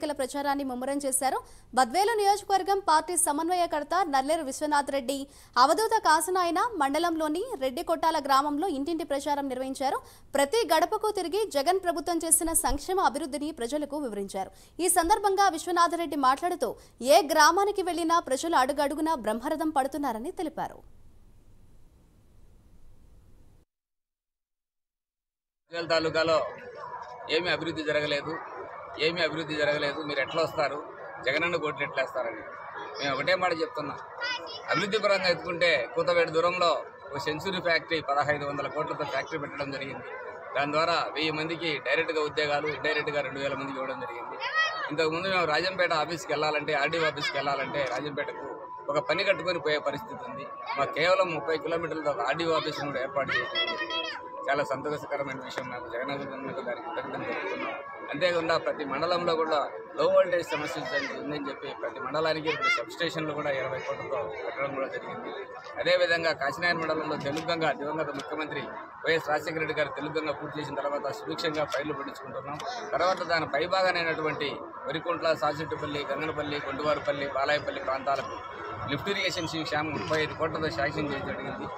ఎన్నికల ప్రచారాన్ని ముమ్మరం చేశారు. బద్వేలు నియోజకవర్గం పార్టీ సమన్వయకర్త నల్లేరు విశ్వనాథ్ రెడ్డి అవధూత కాసనాయన మండలంలోని రెడ్డికొట్టాల గ్రామంలో ఇంటింటి ప్రచారం నిర్వహించారు. ప్రతి గడపకు తిరిగి జగన్ ప్రభుత్వం చేసిన సంక్షేమ అభివృద్ధిని ప్రజలకు వివరించారు. ఈ సందర్భంగా విశ్వనాథ్ రెడ్డి మాట్లాడుతూ ఏ గ్రామానికి వెళ్లినా ప్రజలు అడుగడుగునా బ్రహ్మరథం పడుతున్నారని తెలిపారు. తాలూకాలో ఏమీ అభివృద్ధి జరగలేదు మీరు ఎట్లా వస్తారు, జగనన్న కోట్లు ఎట్లా వేస్తారని మేము ఒకటే మాట చెప్తున్నాం. అభివృద్ధి పరంగా ఎత్తుకుంటే కూతవేడు దూరంలో ఒక సెంచురీ ఫ్యాక్టరీ 1500 కోట్లతో ఫ్యాక్టరీ పెట్టడం జరిగింది. దాని ద్వారా 1000 మందికి డైరెక్ట్గా ఉద్యోగాలు, ఇండైరెక్ట్గా 2000 మందికి ఇవ్వడం జరిగింది. ఇంతకుముందు మేము రాజంపేట ఆఫీస్కి వెళ్ళాలంటే, ఆర్డీఓ ఆఫీస్కి వెళ్ళాలంటే రాజంపేటకు ఒక పని కట్టుకొని పోయే పరిస్థితి ఉంది. మాకు కేవలం 30 కిలోమీటర్లతో ఒక ఆర్డీఓ ఆఫీస్ని కూడా ఏర్పాటు చేయడం చాలా సంతోషకరమైన విషయం. నాకు జగనన్న దానికి కృతజ్ఞతలు తెలుపుతున్నాం. అంతేకాకుండా ప్రతి మండలంలో కూడా లో వోల్టేజ్ సమస్య ఉందని చెప్పి ప్రతి మండలానికి ఇప్పుడు సబ్స్టేషన్లు కూడా 20 కోట్లతో పెట్టడం కూడా జరిగింది. అదేవిధంగా కాశీనాయన మండలంలో తెలుగుగంగా దివంగత ముఖ్యమంత్రి వైఎస్ రాజశేఖర రెడ్డి గారు తెలుగుగంగా పూర్తి చేసిన తర్వాత సుభిక్షంగా ఫైళ్లు పట్టించుకుంటున్నాం. తర్వాత దాని పైభాగానైనటువంటి వరికుంట్ల, సాసిట్టుపల్లి, గంగనపల్లి, కొండవారుపల్లి, బాలాయపల్లి ప్రాంతాలకు లిఫ్ట్ ఇరిగేషన్ శ్యామ్ 35 కోట్లతో శాంక్షన్ చేయడం జరిగింది.